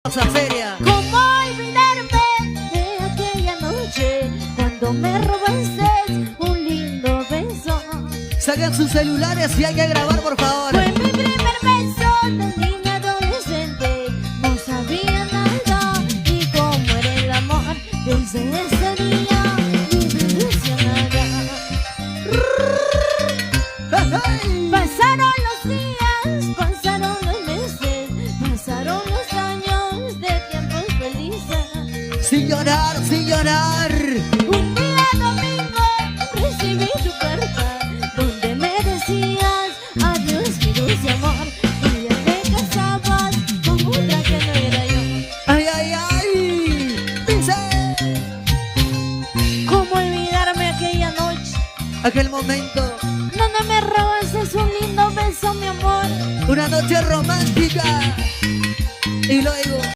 Esa feria. ¿Cómo olvidarme de aquella noche cuando me robaste un lindo beso? Saquen sus celulares y hay que grabar, por favor. Fue mi primer beso de niña adolescente. No sabía nada y cómo era el amor. Desde ese día viví ilusionada. Pasaron los días, pasaron los meses, pasaron los años de tiempos felices. Sin llorar, sin llorar. Un día domingo recibí tu carta donde me decías adiós mi dulce amor, y ya te casabas con otra que no era yo. Ay, ay, ay. Dice. ¿Cómo olvidarme aquella noche? Aquel momento. Donde me robaste un lindo beso, mi amor. Una noche romántica. Y luego.